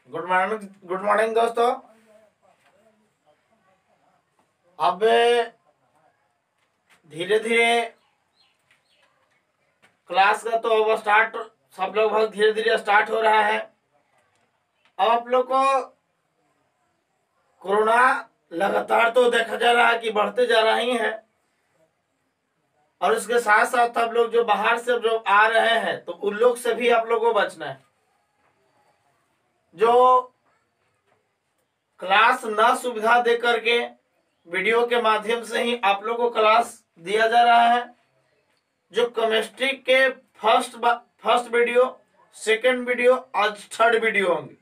Good morning दोस्तों। अब धीरे धीरे क्लास का तो अब स्टार्ट सब लोग बहुत धीरे धीरे स्टार्ट हो रहा है। अब आप लोग को कोरोना लगातार तो देखा जा रहा है कि बढ़ते जा रही है, और उसके साथ साथ आप लोग जो बाहर से जो आ रहे हैं तो उन लोग से भी आप लोगों को बचना है। जो क्लास न सुविधा दे करके वीडियो के माध्यम से ही आप लोगों को क्लास दिया जा रहा है। जो केमिस्ट्री के फर्स्ट वीडियो, सेकंड वीडियो, आज थर्ड वीडियो होंगे।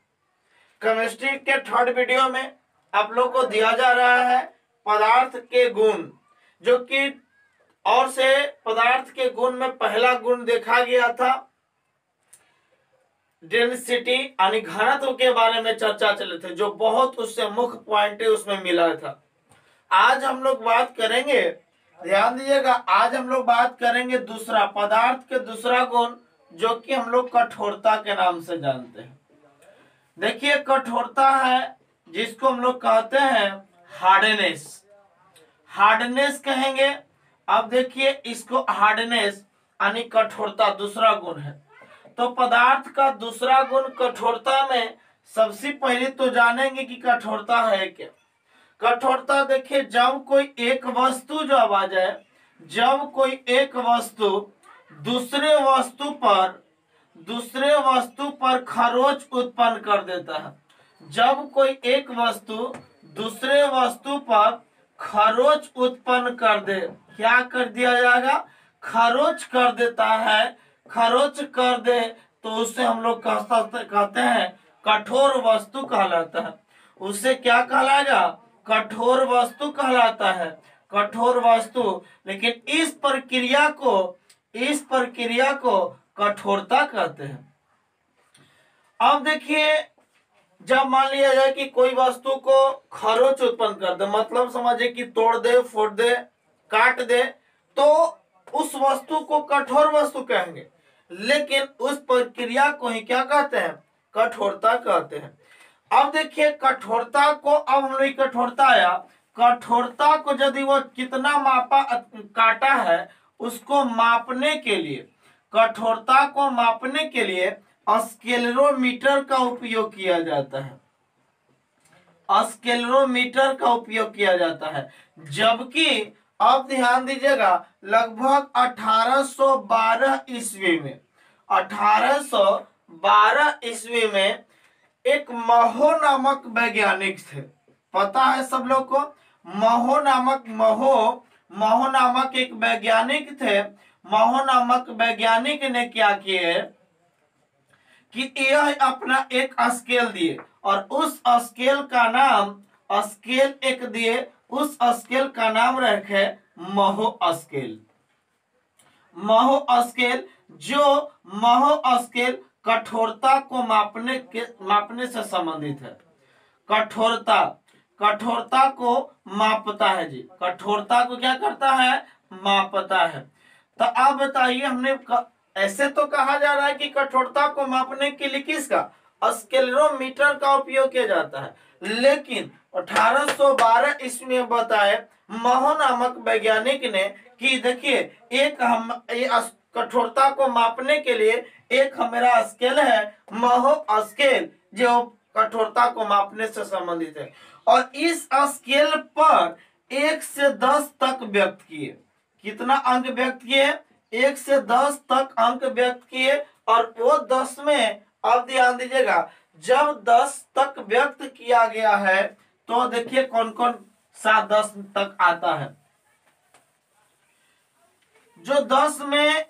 केमिस्ट्री के थर्ड वीडियो में आप लोग को दिया जा रहा है पदार्थ के गुण, जो कि और से पदार्थ के गुण में पहला गुण देखा गया था डेंसिटी यानी घनत्व के बारे में चर्चा चले थे, जो बहुत उससे मुख्य पॉइंट उसमें मिला था। आज हम लोग बात करेंगे, ध्यान दीजिएगा, आज हम लोग बात करेंगे दूसरा पदार्थ के दूसरा गुण, जो कि हम लोग कठोरता के नाम से जानते हैं। देखिए, कठोरता है जिसको हम लोग कहते हैं हार्डनेस। हार्डनेस कहेंगे। अब देखिए, इसको हार्डनेस यानी कठोरता दूसरा गुण है। तो पदार्थ का दूसरा गुण कठोरता में सबसे पहले तो जानेंगे कि कठोरता है क्या। कठोरता देखिए, जब कोई एक वस्तु जब आ जाए, जब कोई एक वस्तु दूसरे वस्तु पर खरोंच उत्पन्न कर देता है। जब कोई एक वस्तु दूसरे वस्तु पर खरोंच उत्पन्न कर दे, क्या कर दिया जाएगा? खरोंच कर देता है। खरोंच कर दे तो उससे हम लोग कहते हैं कठोर वस्तु कहलाता है। उससे क्या कहलाएगा? कठोर वस्तु कहलाता है, कठोर वस्तु। लेकिन इस प्रक्रिया को कठोरता कहते हैं। अब देखिए, जब मान लिया जाए कि कोई वस्तु को खरोंच उत्पन्न कर दे, मतलब समझिए कि तोड़ दे, फोड़ दे, काट दे, तो उस वस्तु को कठोर वस्तु कहेंगे। लेकिन उस प्रक्रिया को ही क्या कहते हैं? कठोरता कहते हैं। अब देखिए, कठोरता को, अब हम लोग कठोरता आया, कठोरता को यदि वो कितना काटा है उसको मापने के लिए, कठोरता को मापने के लिए स्केलरोमीटर का उपयोग किया जाता है। स्केलरोमीटर का उपयोग किया जाता है। जबकि अब ध्यान दीजिएगा, लगभग 1812 ईस्वी में 1812 ईस्वी में एक महो नामक वैज्ञानिक थे। पता है सब लोग को? महो नामक एक वैज्ञानिक थे। महो नामक वैज्ञानिक ने क्या किए कि यह अपना एक स्केल दिए, और उस स्केल का नाम उस स्केल का नाम रखे महो स्केल। महो स्केल, जो महो स्केल कठोरता को मापने से संबंधित है। कठोरता को मापता है जी, कठोरता को क्या करता है? मापता है। तो आप बताइए, हमने ऐसे तो कहा जा रहा है कि कठोरता को मापने के लिए किसका? स्केलरोमीटर का उपयोग किया जाता है। लेकिन 1812 ईस्वी में बताए महो नामक वैज्ञानिक ने कि देखिए, कठोरता को मापने के लिए एक मेरा स्केल है महो स्केल, जो कठोरता को मापने से संबंधित है। और इस स्केल पर 1 से 10 तक व्यक्त किए। कितना अंक व्यक्त किए? 1 से 10 तक अंक व्यक्त किए। और वो 10 में, अब ध्यान दीजिएगा, जब 10 तक व्यक्त किया गया है तो देखिए कौन कौन सा 10 तक आता है। जो 10 में,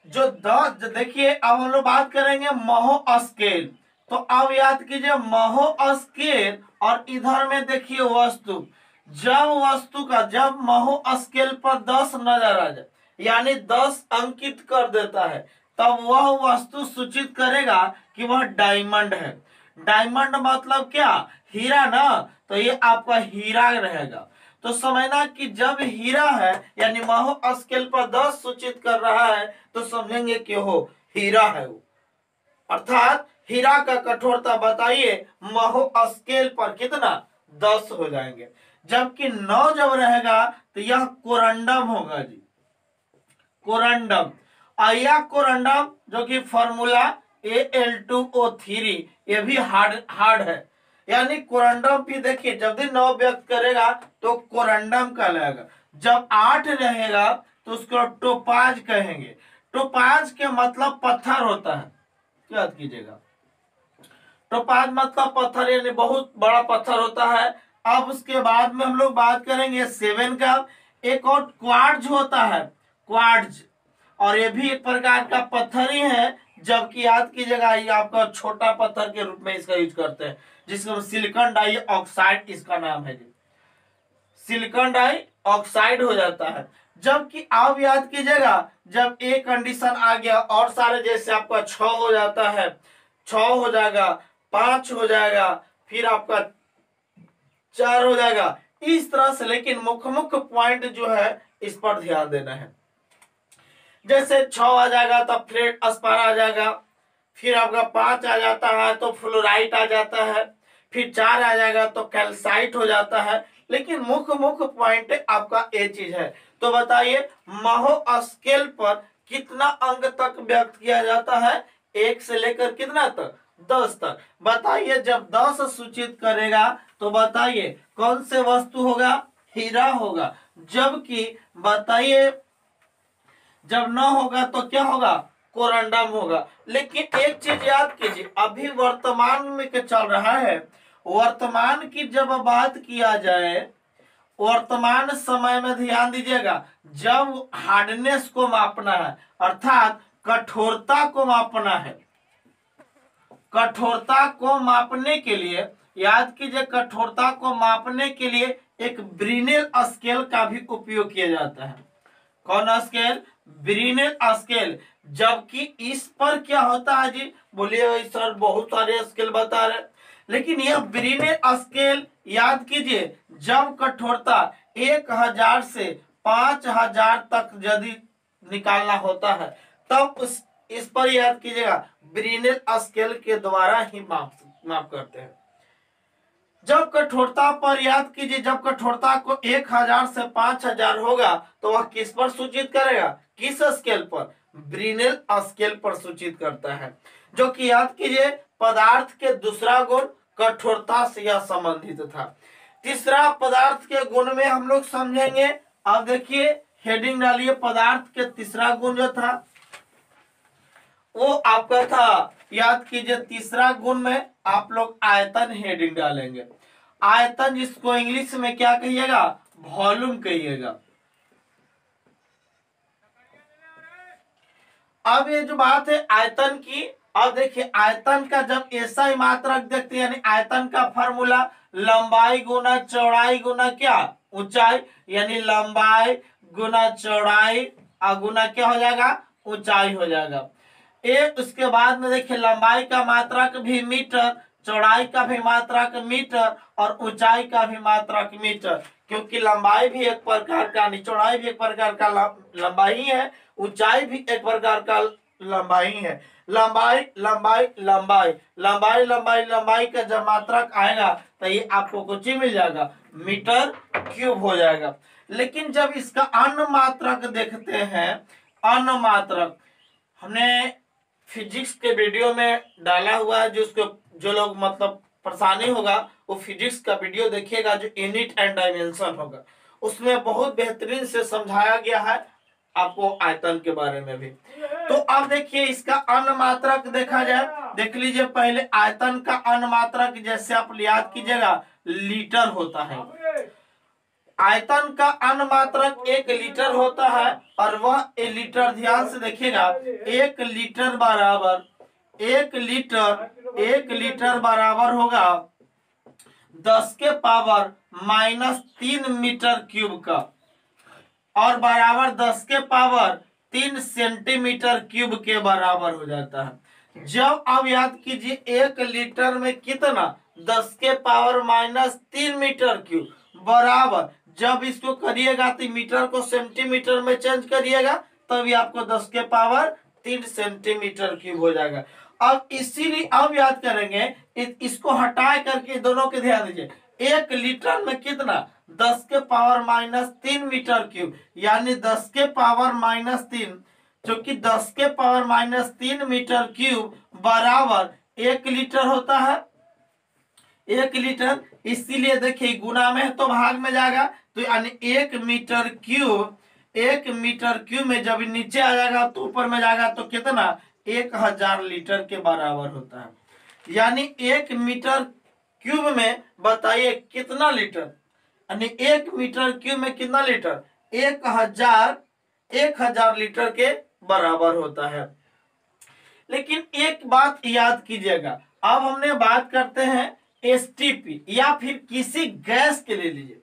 देखिए, अब हम लोग बात करेंगे महो स्केल। तो अब याद कीजिए, महो स्केल, और इधर में देखिए वस्तु। जब महो स्केल पर 10 नजर आ जाए, यानी 10 अंकित कर देता है, तब वह वस्तु सूचित करेगा कि वह डायमंड है। डायमंड मतलब क्या? हीरा ना। तो ये आपका हीरा रहेगा। तो समझना कि जब हीरा है, यानी महो स्केल पर 10 सूचित कर रहा है, तो समझेंगे कि हो हीरा है वो। अर्थात हीरा का कठोरता बताइए महो स्केल पर कितना 10 हो जाएंगे, जबकि 9 जब रहेगा तो यह कोरंडम होगा जी, कोरंडम। यह कोरंडम जो कि फॉर्मूला Al2O3 ये भी हार्ड है, यानी कोरंडम भी देखिए जब भी 9 व्यक्त करेगा तो कोरंडम कहलाएगा, जब 8 रहेगा तो उसको टोपाज कहेंगे। टोपाज के मतलब पत्थर होता है, याद कीजिएगा, टोपाज मतलब पत्थर यानी बहुत बड़ा पत्थर होता है। अब उसके बाद में हम लोग बात करेंगे 7 का। एक और क्वार्ट्ज होता है, क्वार्ट्ज, और ये भी एक प्रकार का पत्थर ही है, जबकि याद कीजिएगा ये आपका छोटा पत्थर के रूप में इसका यूज करते हैं, जिसको सिलिकॉन डाइऑक्साइड इसका नाम है जी, सिलिकॉन डाइऑक्साइड हो जाता है। जबकि आप याद कीजिएगा जब एक कंडीशन आ गया और सारे जैसे आपका 6 हो जाता है, 6 हो जाएगा, 5 हो जाएगा, फिर आपका 4 हो जाएगा, इस तरह से। लेकिन मुख्य मुख्य पॉइंट जो है इस पर ध्यान देना है। जैसे 6 आ जाएगा तो फ्लेट अस्पारा आ जाएगा, फिर आपका 5 आ जाता है तो फ्लोराइट आ जाता है, फिर 4 आ जाएगा तो कैल्साइट हो जाता है। लेकिन मुख्य मुख्य पॉइंट आपका ये चीज है। तो बताइए महो स्केल पर कितना अंक तक व्यक्त किया जाता है, 1 से लेकर कितना तक, 10 तक। बताइए जब 10 सूचित करेगा तो बताइए कौन से वस्तु होगा, हीरा होगा। जबकि बताइए जब 9 होगा तो क्या होगा, कोरंडम होगा। लेकिन एक चीज याद कीजिए, अभी वर्तमान में क्या चल रहा है, वर्तमान की जब बात किया जाए, वर्तमान समय में ध्यान दीजिएगा, जब हार्डनेस को मापना है अर्थात कठोरता को मापना है, कठोरता को मापने के लिए याद कीजिए, कठोरता को मापने के लिए एक ब्रिनेल स्केल का भी उपयोग किया जाता है। कौन स्केल, ब्रिनेल स्केल। जबकि इस पर क्या होता है जी, बोलिए सर बहुत सारे स्केल बता रहे, लेकिन यह ब्रिनेल स्केल याद कीजिए जब कठोरता 1000 से 5000 तक यदि निकालना होता है तब इस पर याद कीजिएगा ब्रिनेल स्केल के द्वारा ही माप करते हैं। जब कठोरता पर याद कीजिए, जब कठोरता को 1000 से 5000 होगा तो वह किस पर सूचित करेगा, किस स्केल पर, ब्रिनेल स्केल पर सूचित करता है। जो कि याद कीजिए पदार्थ के दूसरा गुण कठोरता से यह संबंधित था। तीसरा पदार्थ के गुण में हम लोग समझेंगे। अब देखिए हेडिंग डालिए, पदार्थ के तीसरा गुण जो था वो आपका था, याद कीजिए तीसरा गुण में आप लोग आयतन हेडिंग डालेंगे। आयतन जिसको इंग्लिश में क्या कहिएगा, वॉल्यूम कहिएगा। अब ये जो बात है आयतन की, अब देखिए आयतन का जब ऐसा ही मात्रक देखते हैं, यानी आयतन का फॉर्मूला लंबाई गुना चौड़ाई गुना क्या, ऊंचाई, यानी लंबाई गुना चौड़ाई गुना क्या हो जाएगा, ऊंचाई हो जाएगा। एक उसके बाद में देखिए लंबाई का मात्रक भी मीटर, चौड़ाई का भी मात्रक मीटर और ऊंचाई का भी मात्रक मीटर, क्योंकि लंबाई भी एक प्रकार का, चौड़ाई भी एक प्रकार का लंबाई है, ऊंचाई भी एक प्रकार का लंबाई है। लंबाई लंबाई लंबाई लंबाई लंबाई लंबाई का जब मात्रक आएगा तो ये आपको कुछ ही मिल जाएगा, मीटर क्यूब हो जाएगा। लेकिन जब इसका अन्य मात्रक देखते हैं, अन्य मात्रक हमने फिजिक्स के वीडियो में डाला हुआ है, जो लोग मतलब परेशानी होगा वो फिजिक्स का वीडियो देखिएगा जो यूनिट एंड डायमेंशन होगा, उसमें बहुत बेहतरीन से समझाया गया है आपको आयतन के बारे में भी। तो अब देखिए इसका अनुमात्रक देखा जाए, देख लीजिए पहले आयतन का अनुमात्रक जैसे आप याद कीजिएगा लीटर होता है। आयतन का अनुमात्रक 1 लीटर होता है और वह 1 लीटर, ध्यान से देखिएगा, 1 लीटर बराबर 1 लीटर बराबर होगा 10 के पावर -3 मीटर क्यूब का और बराबर 10 के पावर 3 सेंटीमीटर क्यूब के बराबर हो जाता है। जब आप याद कीजिए 1 लीटर में कितना, 10 के पावर -3 मीटर क्यूब बराबर, जब इसको करिएगा तो मीटर को सेंटीमीटर में चेंज करिएगा तभी आपको 10 के पावर 3 सेंटीमीटर क्यूब हो जाएगा। अब इसीलिए अब याद करेंगे, इसको हटा करके दोनों के ध्यान दीजिए, 1 लीटर में कितना 10 के पावर -3 मीटर क्यूब, यानी 10 के पावर -3, जो कि 10 के पावर -3 मीटर क्यूब बराबर 1 लीटर होता है। 1 लीटर, इसीलिए देखिए गुना में है तो भाग में जाएगा, तो यानी 1 मीटर क्यूब, 1 मीटर क्यूब में जब नीचे आ जाएगा तो ऊपर में जाएगा तो कितना 1000 लीटर के बराबर होता है। यानी 1 मीटर क्यूब में बताइए कितना लीटर, यानी 1 मीटर क्यूब में कितना लीटर 1000 लीटर के बराबर होता है। लेकिन एक बात याद कीजिएगा, अब हमने बात करते हैं एसटीपी या फिर किसी गैस के लिए लीजिए,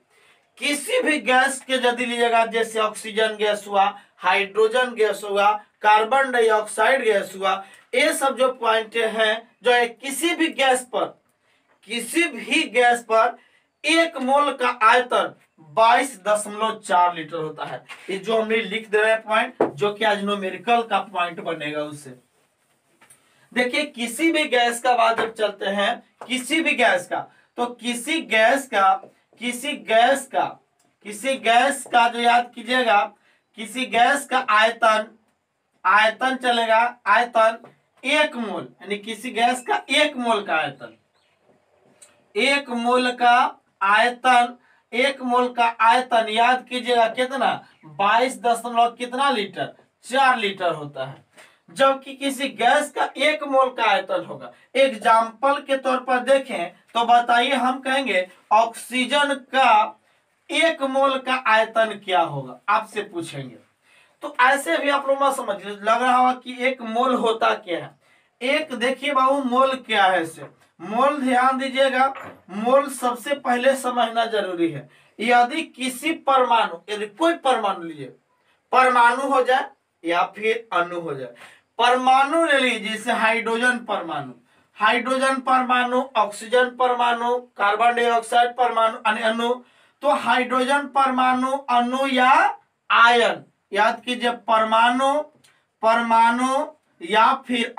किसी भी गैस के यदि लीजिएगा, जैसे ऑक्सीजन गैस हुआ, हाइड्रोजन गैस हुआ, कार्बन डाइऑक्साइड गैस हुआ, ये सब जो पॉइंट हैं जो है किसी भी गैस पर 1 मोल का आयतन 22.4 लीटर होता है। ये जो हमने लिख दे रहे हैं पॉइंट, जो कि आज न्यूमेरिकल का पॉइंट बनेगा उससे। देखिए किसी भी गैस का बात जब चलते हैं, किसी भी गैस का, तो किसी गैस का जो याद कीजिएगा, किसी गैस का आयतन चलेगा, आयतन 1 मोल, यानी किसी गैस का 1 मोल का आयतन, 1 मोल का आयतन, 1 मोल का आयतन याद कीजिएगा कितना 22 दशमलव कितना लीटर 4 लीटर होता है। जबकि किसी गैस का 1 मोल का आयतन होगा, एग्जाम्पल के तौर पर देखें तो बताइए, हम कहेंगे ऑक्सीजन का 1 मोल का आयतन क्या होगा, आपसे पूछेंगे। तो ऐसे भी आप लोग समझ लग रहा होगा कि 1 मोल होता क्या है। एक देखिए बाबू मोल क्या है, इसे मोल ध्यान दीजिएगा, मोल सबसे पहले समझना जरूरी है। यदि किसी परमाणु, यदि कोई परमाणु लीजिए, परमाणु हो जाए या फिर अणु हो जाए, परमाणु ले लीजिए, जैसे हाइड्रोजन परमाणु, ऑक्सीजन परमाणु, कार्बन डाइऑक्साइड परमाणु, अणु, तो हाइड्रोजन परमाणु, अणु या आयन, याद कीजिए परमाणु या फिर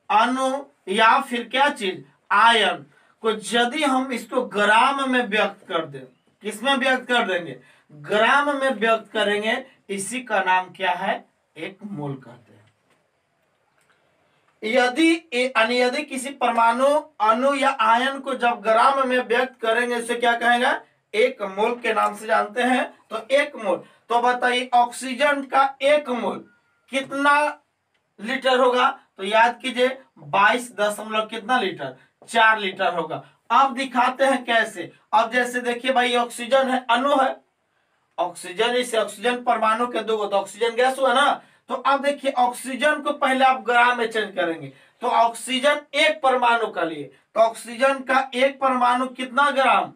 अणु या फिर क्या चीज आयन को यदि हम इसको ग्राम में व्यक्त कर दें, किसमें व्यक्त कर देंगे, ग्राम में व्यक्त करेंगे, इसी का नाम क्या है 1 मोल कहते हैं। यदि किसी परमाणु, अणु या आयन को जब ग्राम में व्यक्त करेंगे, इसे क्या कहेंगे 1 मोल के नाम से जानते हैं। तो 1 मोल, तो बताइए ऑक्सीजन का 1 मोल कितना लीटर होगा, तो याद कीजिए 22 दशमलव कितना लीटर 4 लीटर होगा। अब दिखाते हैं कैसे। अब जैसे देखिए भाई ऑक्सीजन है, अणु है, ऑक्सीजन, इसे ऑक्सीजन परमाणु के 2 तो ऑक्सीजन गैस हुआ ना। तो अब देखिए ऑक्सीजन को पहले आप ग्राम में चेंज करेंगे, तो ऑक्सीजन 1 परमाणु का लिए, तो ऑक्सीजन का 1 परमाणु कितना ग्राम,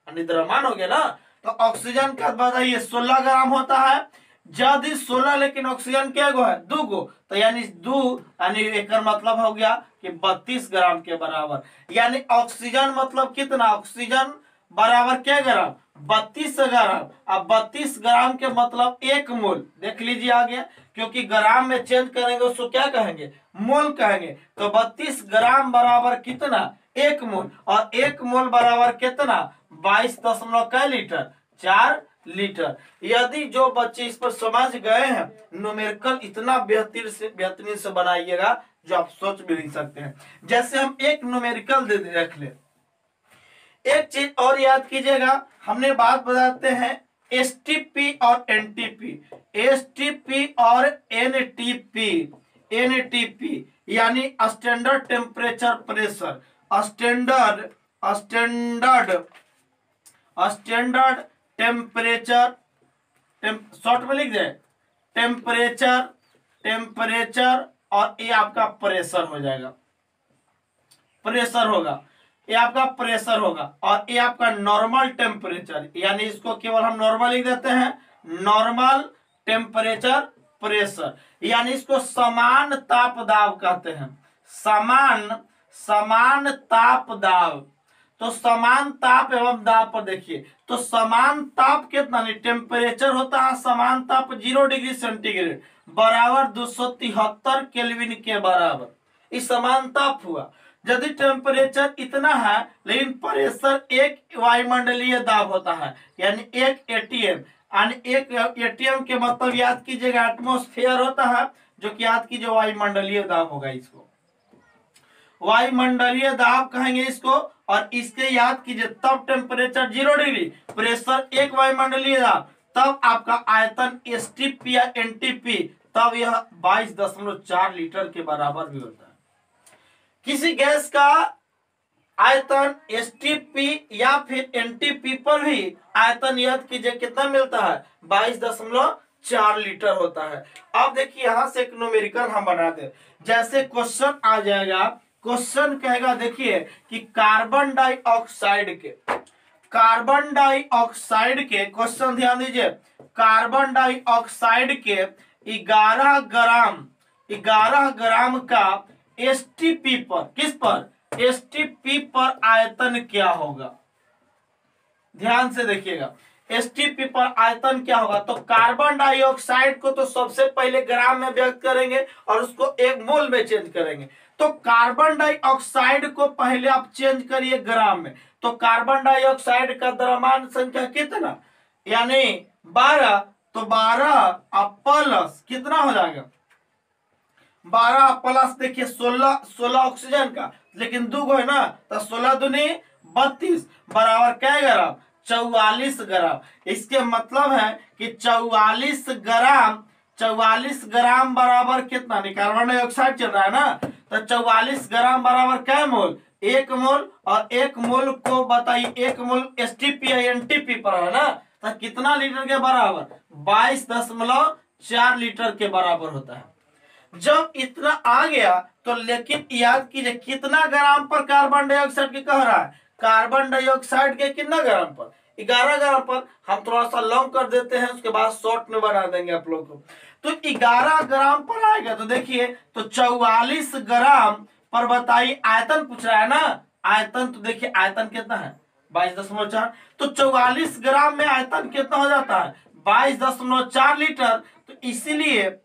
द्रव्यमान हो गया ना। तो ऑक्सीजन का बताइए 16 ग्राम होता है, यदि 16, लेकिन ऑक्सीजन क्या गो है 2 गो, तो यानी 2, यानी एक मतलब हो गया कि 32 ग्राम के बराबर। यानी ऑक्सीजन मतलब कितना, ऑक्सीजन बराबर क्या ग्राम 32 ग्राम। अब 32 ग्राम के मतलब 1 मोल, देख लीजिए आ गया, क्योंकि ग्राम में चेंज करेंगे उसको क्या कहेंगे मोल कहेंगे। तो 32 ग्राम बराबर कितना 1 मोल, और 1 मोल बराबर कितना 22 दशमलव कै लीटर 4 लीटर। यदि जो बच्चे इस पर समझ गए हैं, न्यूमेरिकल इतना बेहतरीन से बनाइएगा जो आप सोच भी नहीं सकते हैं। जैसे हम एक न्यूमेरिकल दे रख ले, एक चीज और याद कीजिएगा, हमने बात बताते हैं एसटीपी और एनटीपी, एसटीपी और एनटीपी यानी standard temperature pressure, standard temperature, short में लिख दे टेम्परेचर, और ये आपका प्रेशर हो जाएगा, प्रेशर होगा, ये आपका प्रेशर होगा, और ये आपका नॉर्मल टेम्परेचर, यानी इसको केवल हम नॉर्मल लिख देते हैं, नॉर्मल टेम्परेचर प्रेशर, यानी इसको समान ताप दाब कहते हैं, समान ताप दाब। तो समान ताप एवं दाब पर देखिए, तो समान ताप कितना नहीं, टेम्परेचर होता है समान ताप 0 डिग्री सेंटीग्रेड, बराबर 273 केल्विन के बराबर। इस समान ताप हुआ। यदि टेम्परेचर इतना है लेकिन प्रेशर एक वायुमंडलीय दाब होता है, यानी एक एटीएम, यानी एक एटीएम के मतलब याद कीजिएगा एटमॉस्फेयर होता है, जो कि याद कीजिए वायुमंडलीय दाब होगा। इसको वायुमंडलीय दाब कहेंगे इसको। और इसके याद कीजिए तब टेम्परेचर 0 डिग्री, प्रेशर एक वायुमंडलीय दाब, तब आपका आयतन एसटीपी या एनटीपी, तब यह 22.4 लीटर के बराबर भी होता है। किसी गैस का आयतन एसटीपी या फिर एनटीपी पर भी आयतन याद कीजिए कितना मिलता है, 22.4 लीटर होता है। अब देखिए यहां से एक न्यूमेरिकल हम बना दे, जैसे क्वेश्चन आ जाएगा। क्वेश्चन कहेगा देखिए कि कार्बन डाइऑक्साइड के क्वेश्चन ध्यान दीजिए, कार्बन डाइऑक्साइड के 11 ग्राम का एसटीपी पर, किस पर, एसटीपी पर आयतन क्या होगा। ध्यान से देखिएगा एसटीपी पर आयतन क्या होगा। तो कार्बन डाइऑक्साइड को तो सबसे पहले ग्राम में व्यक्त करेंगे और उसको एक मोल में चेंज करेंगे। तो कार्बन डाइऑक्साइड को पहले आप चेंज करिए ग्राम में। तो कार्बन डाइऑक्साइड का द्रव्यमान संख्या कितना, यानी 12, तो 12 प्लस कितना हो जाएगा, 12 प्लस देखिए 16 ऑक्सीजन का, लेकिन 2 है ना, तो 16 दूनी 32 बराबर क्या ग्राम, 44 ग्राम। इसके मतलब है कि 44 ग्राम बराबर कितना, नहीं कार्बन डाइऑक्साइड चल रहा है ना, तो 44 ग्राम बराबर क्या मोल, 1 मोल। और 1 मोल को बताइए, 1 मोल एसटीपी या एनटीपी पर है ना, तो कितना लीटर के बराबर, 22.4 लीटर के बराबर होता है। जब इतना आ गया तो लेकिन याद कीजिए कितना ग्राम पर कार्बन डाइऑक्साइड के कह रहा है, कार्बन डाइऑक्साइड के कितना ग्राम पर, 11 ग्राम पर। हम थोड़ा सा लॉन्ग कर देते हैं, उसके बाद शॉर्ट में बना देंगे आप लोग को। तो 11 ग्राम पर आएगा, तो देखिए तो 44 ग्राम पर बताइए आयतन पूछ रहा है ना, आयतन तो देखिए आयतन कितना है 22.4, तो 44 ग्राम में आयतन कितना हो जाता है 22.4 लीटर। तो इसीलिए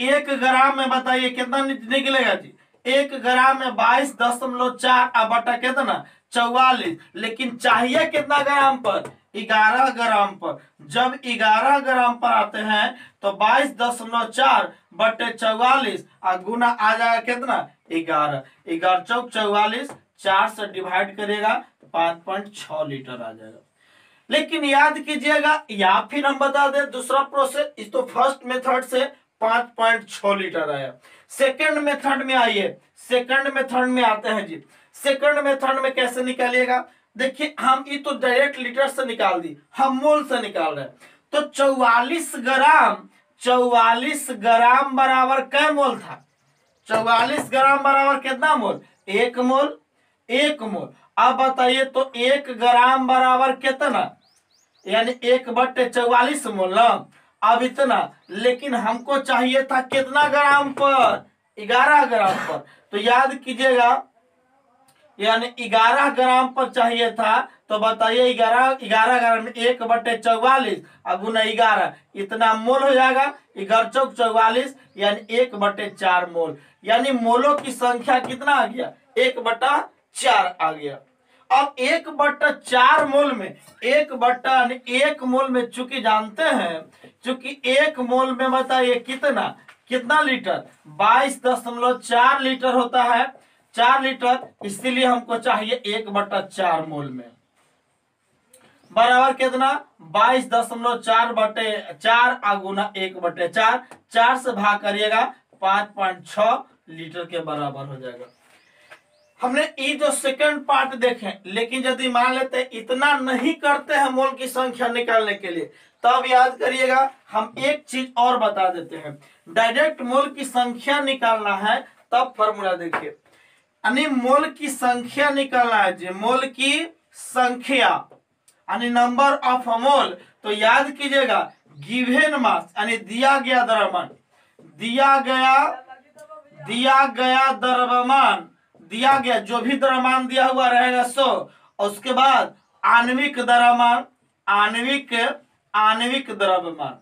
1 ग्राम में बताइए कितना निकलेगा जी, 1 ग्राम में 22.4 बटा कितना 44, लेकिन चाहिए कितना ग्राम पर, 11 ग्राम पर। जब 11 ग्राम पर आते हैं तो 22.4 बटे 44 और गुना आ जाएगा कितना 11, 11 चौक 44, 4 से डिवाइड करेगा 5.6 लीटर आ जाएगा। लेकिन याद कीजिएगा, या फिर हम बता दें दूसरा प्रोसेस, इस तो फर्स्ट मेथड से 5.6 लीटर आया। सेकंड मेथड में आइए, सेकंड मेथड में आते हैं जी। सेकंड मेथड में कैसे निकालिएगा, देखिए हम ये तो डायरेक्ट लीटर से निकाल दी, हम मोल से निकाल रहे हैं। तो 44 ग्राम बराबर क्या मोल था, 44 ग्राम बराबर कितना मोल, 1 मोल, 1 मोल। अब बताइए तो 1 ग्राम बराबर कितना, यानी 1/44 मोल ना। अब इतना, लेकिन हमको चाहिए था कितना ग्राम पर, 11 ग्राम पर। तो याद कीजिएगा, यानी 11 ग्राम पर चाहिए था, तो बताइए 11 ग्राम में 1/44 और गुना 11, इतना मोल हो जाएगा, 11 चौक 44, यानी 1/4 मोल। यानी मोलों की संख्या कितना आ गया, 1/4 आ गया। अब 1/4 मोल में 1 मोल में चूंकि जानते हैं, चूंकि 1 मोल में बताइए कितना लीटर, 22.4 लीटर होता है, 4 लीटर। इसीलिए हमको चाहिए 1/4 मोल में बराबर कितना 22.4 बटे 4 गुना 1/4, 4 से भाग करिएगा 5.6 लीटर के बराबर हो जाएगा। हमने ये जो सेकंड पार्ट देखे, लेकिन यदि मान लेते हैं इतना नहीं करते हैं मोल की संख्या निकालने के लिए, तब याद करिएगा हम एक चीज और बता देते हैं। डायरेक्ट मोल की संख्या निकालना है तब फॉर्मूला देखिए, यानी मोल की संख्या निकालना है जी, मोल की संख्या यानी नंबर ऑफ मोल। तो याद कीजिएगा गिवन मास यानी दिया गया द्रव्यमान, दिया गया द्रव्यमान, दिया गया जो भी द्रव्यमान दिया हुआ रहेगा 100, और उसके बाद आणविक द्रव्यमान, आणविक द्रव्यमान,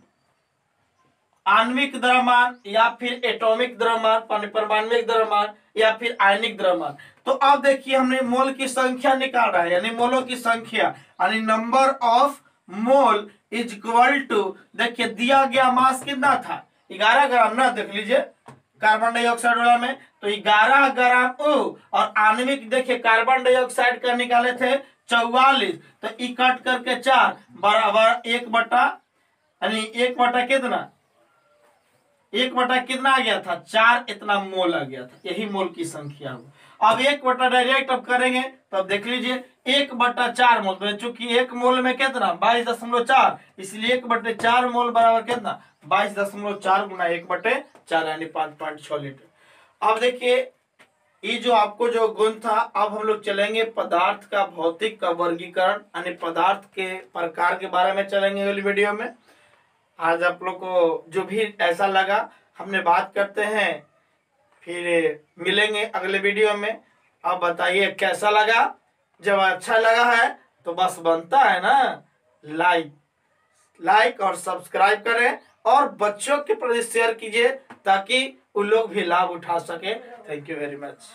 आणविक द्रव्यमान या फिर एटॉमिक द्रव्यमान, परमाणविक द्रव्यमान या फिर आयनिक द्रव्यमान। तो अब देखिए हमने मोल की संख्या निकाल रहा है, यानी मोलों की संख्या, यानी number of mole is equal to, देखिए दिया गया मास कितना था 11 ग्राम ना, देख लीजिए कार्बन डाइऑक्साइड वाला में तो 11 ग्राम ओ, और आणविक देखिए कार्बन डाइऑक्साइड का निकाले थे 44, तो ई काट करके 4 बराबर 1 बटा, यानी 1 बटा कितना, 1 बटा कितना आ गया था 4, इतना मोल आ गया था, यही मोल की संख्या हो। अब 1 बटा डायरेक्ट अब करेंगे तो अब देख लीजिए 1 बटा 4 मोल, तो चूंकि 1 मोल में कितना 22.4, इसलिए 1 बटे 4 मोल बराबर कितना 22.4 गुना 1 बटे 4 यानी 5.6 लीटर। अब देखिए ये जो आपको जो गुण था, अब हम लोग चलेंगे पदार्थ का भौतिक का वर्गीकरण, यानी पदार्थ के प्रकार के बारे में चलेंगे अगली वीडियो में। आज आप लोग को जो भी ऐसा लगा हमने बात करते हैं, फिर मिलेंगे अगले वीडियो में। अब बताइए कैसा लगा, जब अच्छा लगा है तो बस बनता है ना लाइक और सब्सक्राइब करें और बच्चों के प्रति शेयर कीजिए ताकि उन लोग भी लाभ उठा सके। Thank you very much.